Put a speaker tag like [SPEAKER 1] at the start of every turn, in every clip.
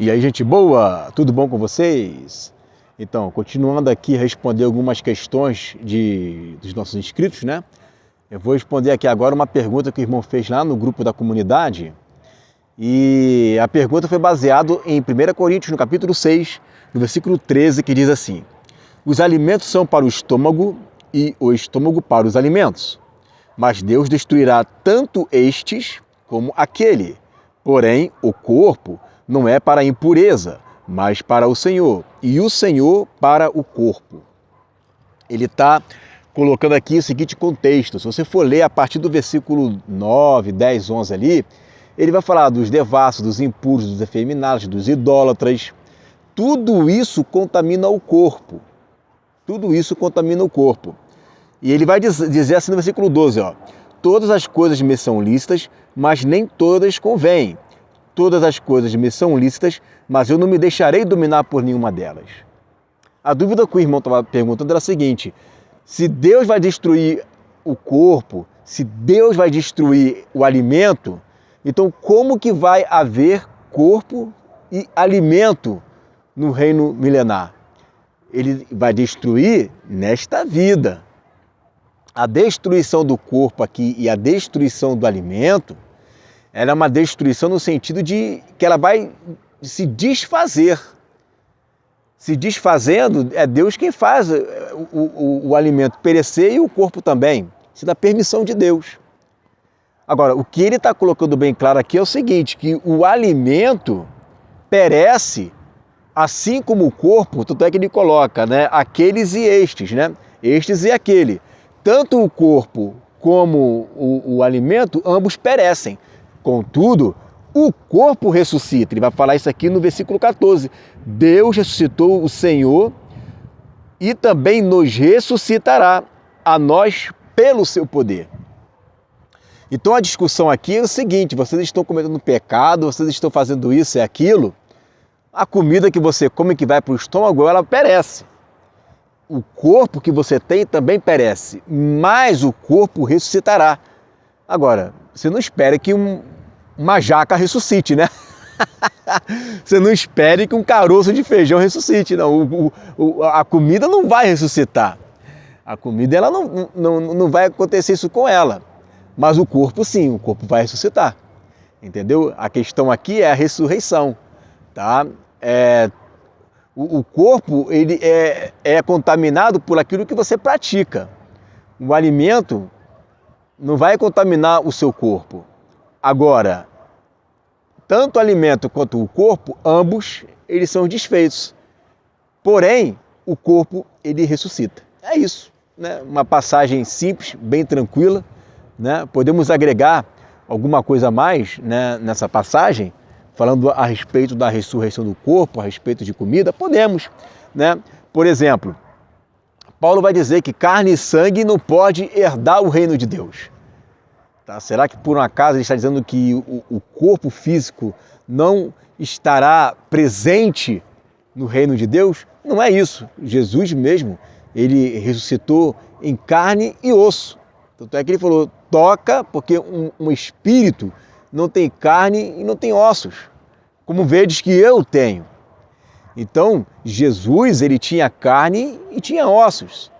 [SPEAKER 1] E aí, gente boa, tudo bom com vocês? Então, continuando aqui a responder algumas questões dos nossos inscritos, né? Eu vou responder aqui agora uma pergunta que o irmão fez lá no grupo da comunidade. E a pergunta foi baseada em 1 Coríntios, no capítulo 6, no versículo 13, que diz assim: os alimentos são para o estômago e o estômago para os alimentos. Mas Deus destruirá tanto estes como aquele. Porém, o corpo não é para a impureza, mas para o Senhor, e o Senhor para o corpo. Ele está colocando aqui o seguinte contexto. Se você for ler a partir do versículo 9, 10, 11 ali, ele vai falar dos devassos, dos impuros, dos efeminados, dos idólatras. Tudo isso contamina o corpo. Tudo isso contamina o corpo. E ele vai dizer assim no versículo 12, ó: todas as coisas me são lícitas, mas nem todas convêm. Todas as coisas me são lícitas, mas eu não me deixarei dominar por nenhuma delas. A dúvida que o irmão estava perguntando era a seguinte: se Deus vai destruir o corpo, se Deus vai destruir o alimento, então como que vai haver corpo e alimento no reino milenar? Ele vai destruir nesta vida. A destruição do corpo aqui e a destruição do alimento, ela é uma destruição no sentido de que ela vai se desfazer. Se desfazendo, é Deus quem faz o alimento perecer e o corpo também. Isso é da permissão de Deus. Agora, o que ele está colocando bem claro aqui é o seguinte, que o alimento perece, assim como o corpo, tanto é que ele coloca, né, aqueles e estes, né? Estes e aquele. Tanto o corpo como o alimento, ambos perecem. Contudo, o corpo ressuscita. Ele vai falar isso aqui no versículo 14. Deus ressuscitou o Senhor e também nos ressuscitará a nós pelo seu poder. Então a discussão aqui é o seguinte: vocês estão cometendo pecado, vocês estão fazendo isso e aquilo. A comida que você come que vai para o estômago, ela perece. O corpo que você tem também perece, mas o corpo ressuscitará. Agora, você não espere que uma jaca ressuscite, né? Você não espere que um caroço de feijão ressuscite, não. A comida não vai ressuscitar. A comida ela não vai acontecer isso com ela. Mas o corpo sim, o corpo vai ressuscitar. Entendeu? A questão aqui é a ressurreição. Tá? O corpo ele é contaminado por aquilo que você pratica. O alimento não vai contaminar o seu corpo. Agora, tanto o alimento quanto o corpo, ambos, eles são desfeitos. Porém, o corpo, ele ressuscita. É isso, né? Uma passagem simples, bem tranquila, né? Podemos agregar alguma coisa a mais, né, nessa passagem, falando a respeito da ressurreição do corpo, a respeito de comida? Podemos, né? Por exemplo, Paulo vai dizer que carne e sangue não pode herdar o reino de Deus. Tá? Será que por um acaso ele está dizendo que o corpo físico não estará presente no reino de Deus? Não é isso. Jesus mesmo, ele ressuscitou em carne e osso. Tanto é que ele falou: toca, porque um espírito não tem carne e não tem ossos, como vedes que eu tenho. Então, Jesus, ele tinha carne e tinha ossos.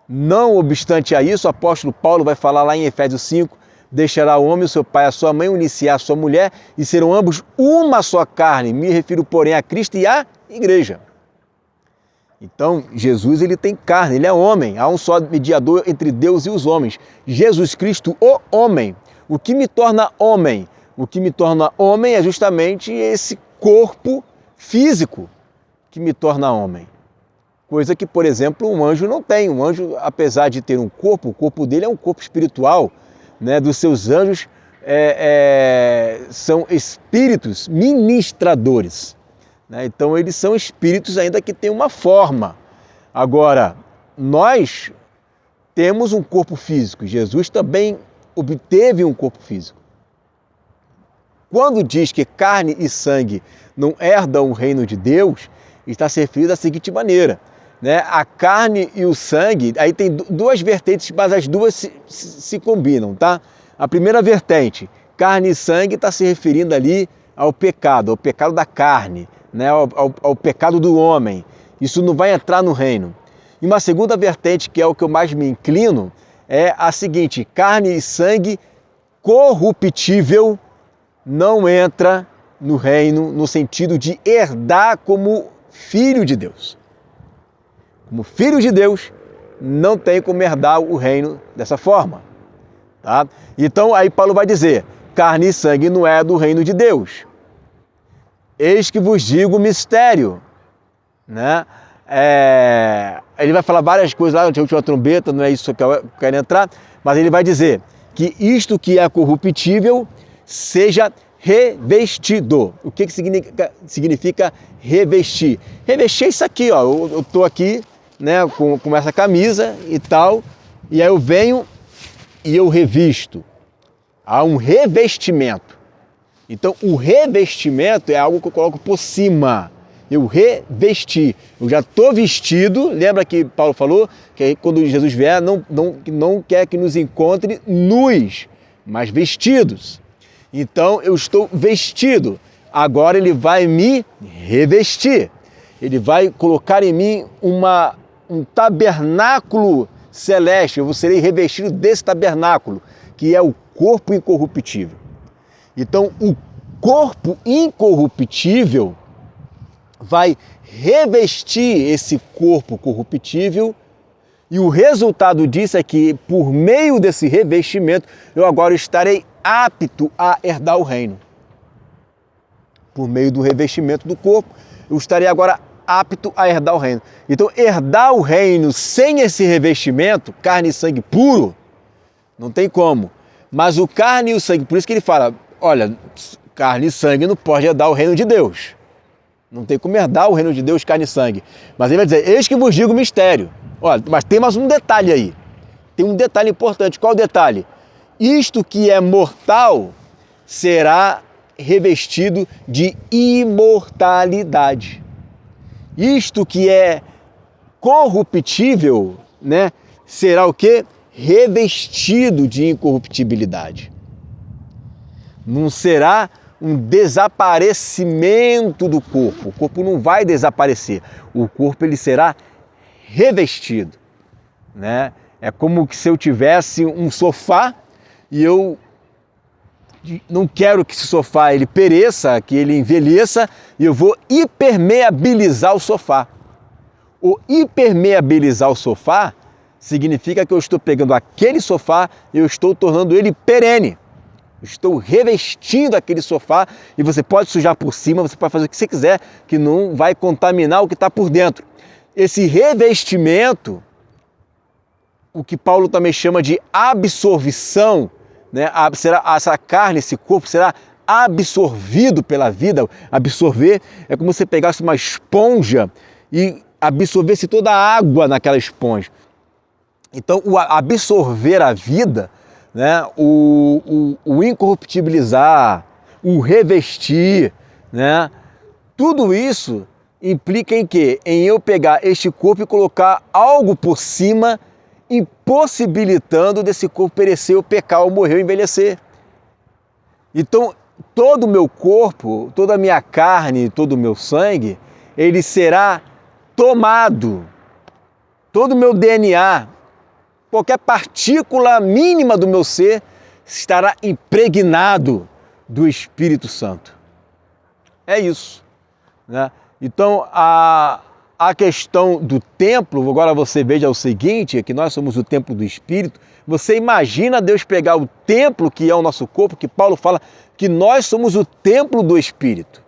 [SPEAKER 1] Não obstante a isso, o apóstolo Paulo vai falar lá em Efésios 5, deixará o homem, o seu pai, a sua mãe, unir-se à sua mulher, e serão ambos uma só carne. Me refiro, porém, a Cristo e à igreja. Então, Jesus, ele tem carne, ele é homem. Há um só mediador entre Deus e os homens, Jesus Cristo, o homem. O que me torna homem? O que me torna homem é justamente esse corpo físico que me torna homem. Coisa que, por exemplo, um anjo não tem. Um anjo, apesar de ter um corpo, o corpo dele é um corpo espiritual, né? Dos seus anjos são espíritos ministradores, né? Então eles são espíritos ainda que têm uma forma. Agora, nós temos um corpo físico. Jesus também obteve um corpo físico. Quando diz que carne e sangue não herdam o reino de Deus, está se referindo da seguinte maneira, né? A carne e o sangue, aí tem duas vertentes, mas as duas se combinam, tá? A primeira vertente, carne e sangue, está se referindo ali ao pecado da carne, né? ao pecado do homem. Isso não vai entrar no reino. E uma segunda vertente, que é o que eu mais me inclino, é a seguinte: carne e sangue corruptível não entra no reino no sentido de herdar como filho de Deus. Como filho de Deus, não tem como herdar o reino dessa forma. Tá? Então aí Paulo vai dizer: carne e sangue não é do reino de Deus. Eis que vos digo o mistério. Né? Ele vai falar várias coisas lá, na última trombeta, não é isso que eu quero entrar, mas ele vai dizer que isto que é corruptível seja revestido. O que significa revestir? Revestir é isso aqui, ó. Eu estou aqui, né, com essa camisa e tal, e aí eu venho e eu revisto. Há um revestimento. Então, o revestimento é algo que eu coloco por cima. Eu revesti. Eu já estou vestido. Lembra que Paulo falou que quando Jesus vier, não quer que nos encontre nus, mas vestidos. Então, eu estou vestido. Agora ele vai me revestir. Ele vai colocar em mim um tabernáculo celeste. Eu serei revestido desse tabernáculo, que é o corpo incorruptível. Então, o corpo incorruptível vai revestir esse corpo corruptível, e o resultado disso é que, por meio desse revestimento, eu agora estarei apto a herdar o reino. Por meio do revestimento do corpo, eu estarei agora apto a herdar o reino. Então, herdar o reino sem esse revestimento, carne e sangue puro, não tem como. Mas o carne e o sangue, por isso que ele fala: olha, carne e sangue não pode herdar o reino de Deus. Não tem como herdar o reino de Deus, carne e sangue. Mas ele vai dizer: eis que vos digo o mistério. Olha, mas tem mais um detalhe aí. Tem um detalhe importante. Qual o detalhe? Isto que é mortal será revestido de imortalidade. Isto que é corruptível, né, será o quê? Revestido de incorruptibilidade. Não será um desaparecimento do corpo. O corpo não vai desaparecer. O corpo ele será revestido, né? É como se eu tivesse um sofá e eu não quero que esse sofá ele pereça, que ele envelheça, e eu vou hipermeabilizar o sofá. O hipermeabilizar o sofá significa que eu estou pegando aquele sofá e eu estou tornando ele perene. Estou revestindo aquele sofá, e você pode sujar por cima, você pode fazer o que você quiser, que não vai contaminar o que está por dentro. Esse revestimento, o que Paulo também chama de absorção, né? Essa carne, esse corpo será absorvido pela vida. Absorver é como se você pegasse uma esponja e absorvesse toda a água naquela esponja. Então, o absorver a vida, né? o incorruptibilizar, o revestir, né? Tudo isso implica em quê? Em eu pegar este corpo e colocar algo por cima, impossibilitando desse corpo perecer, ou pecar, ou morrer, ou envelhecer. Então, todo o meu corpo, toda a minha carne, todo o meu sangue, ele será tomado. Todo o meu DNA, qualquer partícula mínima do meu ser, estará impregnado do Espírito Santo. É isso, né? Então, a questão do templo, agora você veja o seguinte, é que nós somos o templo do Espírito. Você imagina Deus pegar o templo que é o nosso corpo, que Paulo fala que nós somos o templo do Espírito.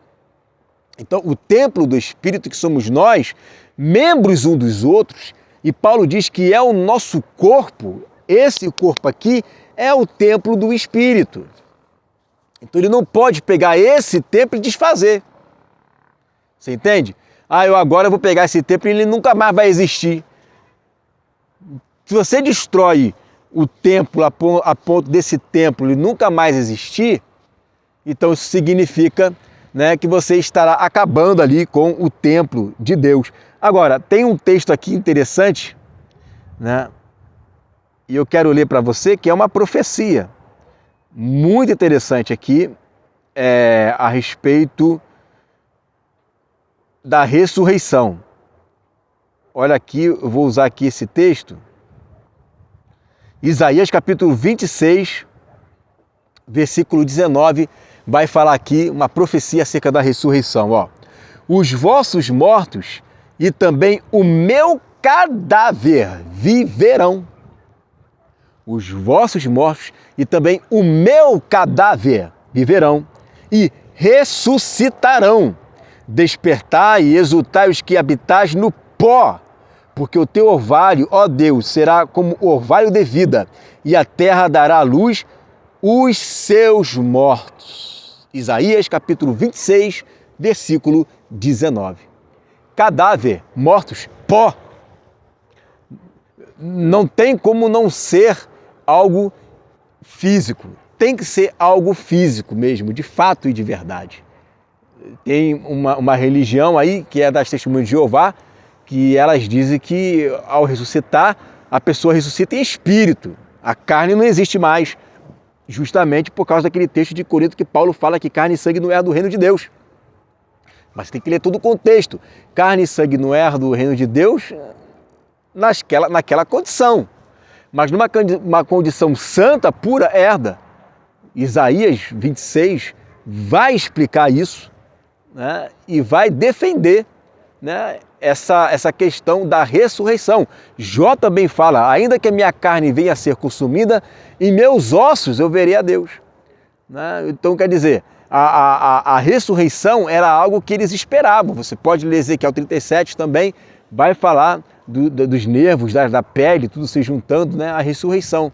[SPEAKER 1] Então, o templo do Espírito, que somos nós, membros um dos outros, e Paulo diz que é o nosso corpo, esse corpo aqui é o templo do Espírito. Então, ele não pode pegar esse templo e desfazer. Você entende? Eu agora vou pegar esse templo e ele nunca mais vai existir. Se você destrói o templo a ponto desse templo ele nunca mais existir, então isso significa, né, que você estará acabando ali com o templo de Deus. Agora, tem um texto aqui interessante, né, e eu quero ler para você, que é uma profecia muito interessante aqui. a respeito da ressurreição. Olha aqui, eu vou usar aqui esse texto. Isaías capítulo 26, versículo 19, vai falar aqui uma profecia acerca da ressurreição. Ó. Os vossos mortos e também o meu cadáver viverão. Os vossos mortos e também o meu cadáver viverão e ressuscitarão. Despertai e exultai os que habitais no pó, porque o teu orvalho, ó Deus, será como orvalho de vida, e a terra dará à luz os seus mortos. Isaías capítulo 26, versículo 19. Cadáver, mortos, pó. Não tem como não ser algo físico. Tem que ser algo físico mesmo, de fato e de verdade. Tem uma religião aí, que é das Testemunhas de Jeová, que elas dizem que ao ressuscitar, a pessoa ressuscita em espírito. A carne não existe mais, justamente por causa daquele texto de Corinto que Paulo fala que carne e sangue não é do reino de Deus. Mas tem que ler todo o contexto. Carne e sangue não é do reino de Deus naquela condição. Mas numa condição santa, pura, herda. Isaías 26 vai explicar isso, né, e vai defender, né, essa questão da ressurreição. Jó também fala, ainda que a minha carne venha a ser consumida, em meus ossos eu verei a Deus. Né? Então quer dizer, a ressurreição era algo que eles esperavam. Você pode ler Ezequiel 37 também, vai falar dos nervos, da pele, tudo se juntando, né, a ressurreição.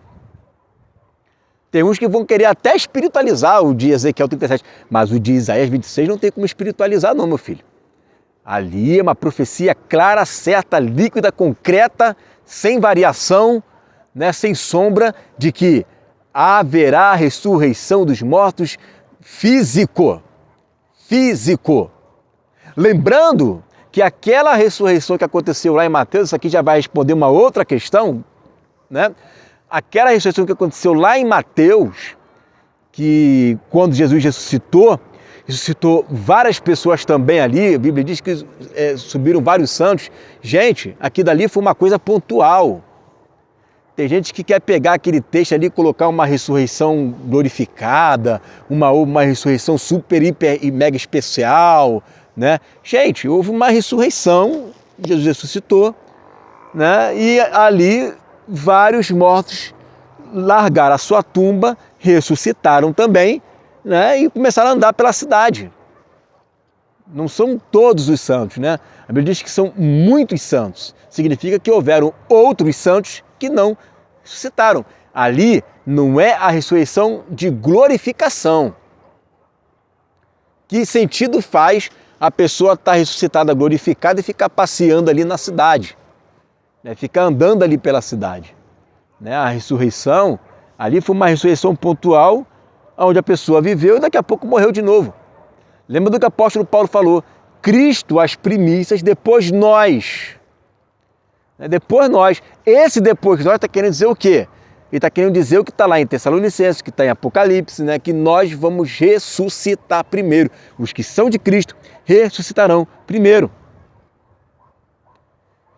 [SPEAKER 1] Tem uns que vão querer até espiritualizar o de Ezequiel 37, mas o de Isaías 26 não tem como espiritualizar não, meu filho. Ali é uma profecia clara, certa, líquida, concreta, sem variação, né, sem sombra, de que haverá a ressurreição dos mortos físico. Físico. Lembrando que aquela ressurreição que aconteceu lá em Mateus, isso aqui já vai responder uma outra questão, né? Aquela ressurreição que aconteceu lá em Mateus, que quando Jesus ressuscitou várias pessoas também ali, a Bíblia diz que subiram vários santos. Gente, aqui dali foi uma coisa pontual. Tem gente que quer pegar aquele texto ali e colocar uma ressurreição glorificada, uma ressurreição super, hiper e mega especial, né? Gente, houve uma ressurreição, Jesus ressuscitou, né? E ali vários mortos largaram a sua tumba, ressuscitaram também, né? E começaram a andar pela cidade. Não são todos os santos, né? A Bíblia diz que são muitos santos. Significa que houveram outros santos que não ressuscitaram. Ali não é a ressurreição de glorificação. Que sentido faz a pessoa estar ressuscitada, glorificada e ficar passeando ali na cidade? Né? Ficar andando ali pela cidade. Né? A ressurreição, ali foi uma ressurreição pontual, onde a pessoa viveu e daqui a pouco morreu de novo. Lembra do que o apóstolo Paulo falou? Cristo as primícias, depois nós. Depois nós. Esse depois nós está querendo dizer o quê? Ele está querendo dizer o que está lá em Tessalonicenses, que está em Apocalipse, né? Que nós vamos ressuscitar primeiro. Os que são de Cristo ressuscitarão primeiro.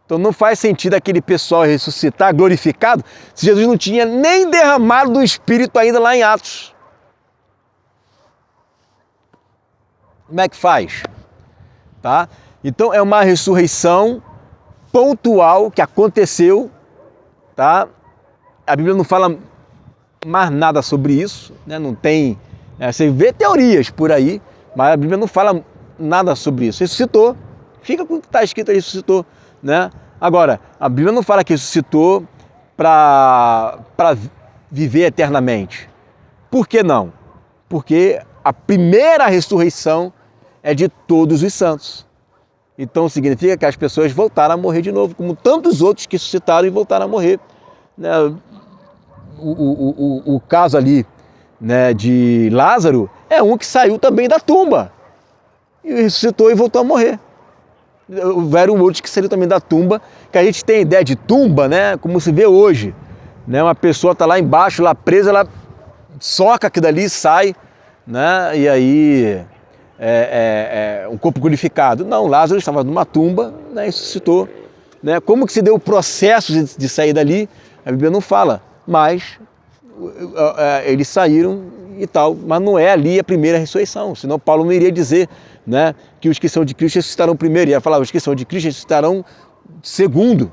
[SPEAKER 1] Então não faz sentido aquele pessoal ressuscitar glorificado se Jesus não tinha nem derramado do Espírito ainda lá em Atos. Como é que faz? Tá? Então é uma ressurreição pontual que aconteceu, tá? A Bíblia não fala mais nada sobre isso, né? Não tem, você vê teorias por aí, mas a Bíblia não fala nada sobre isso. Ressuscitou, fica com o que está escrito aí, ressuscitou, né? Agora, a Bíblia não fala que ressuscitou para viver eternamente. Por que não? Porque a primeira ressurreição é de todos os santos. Então significa que as pessoas voltaram a morrer de novo, como tantos outros que ressuscitaram e voltaram a morrer. Né? O caso ali, né, de Lázaro é um que saiu também da tumba e ressuscitou e voltou a morrer. Houveram outros que saíram também da tumba, que a gente tem ideia de tumba, né, como se vê hoje. Né? Uma pessoa está lá embaixo, lá presa, ela soca aquilo dali e sai. né? E aí um corpo glorificado. Não, Lázaro estava numa tumba, né, e ressuscitou. Né? Como que se deu o processo de sair dali? A Bíblia não fala, mas eles saíram e tal, mas não é ali a primeira ressurreição, senão Paulo não iria dizer, né, que os que são de Cristo ressuscitarão primeiro, ia falar os que são de Cristo ressuscitarão segundo,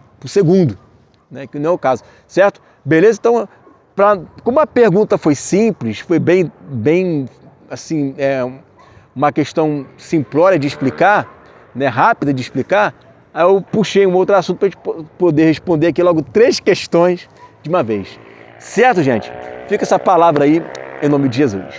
[SPEAKER 1] né, que não é o caso, certo? Beleza? Então, como a pergunta foi simples, foi bem assim, uma questão simplória de explicar, né, rápida de explicar, aí eu puxei um outro assunto para a gente poder responder aqui logo 3 questões de uma vez. Certo, gente? Fica essa palavra aí, em nome de Jesus.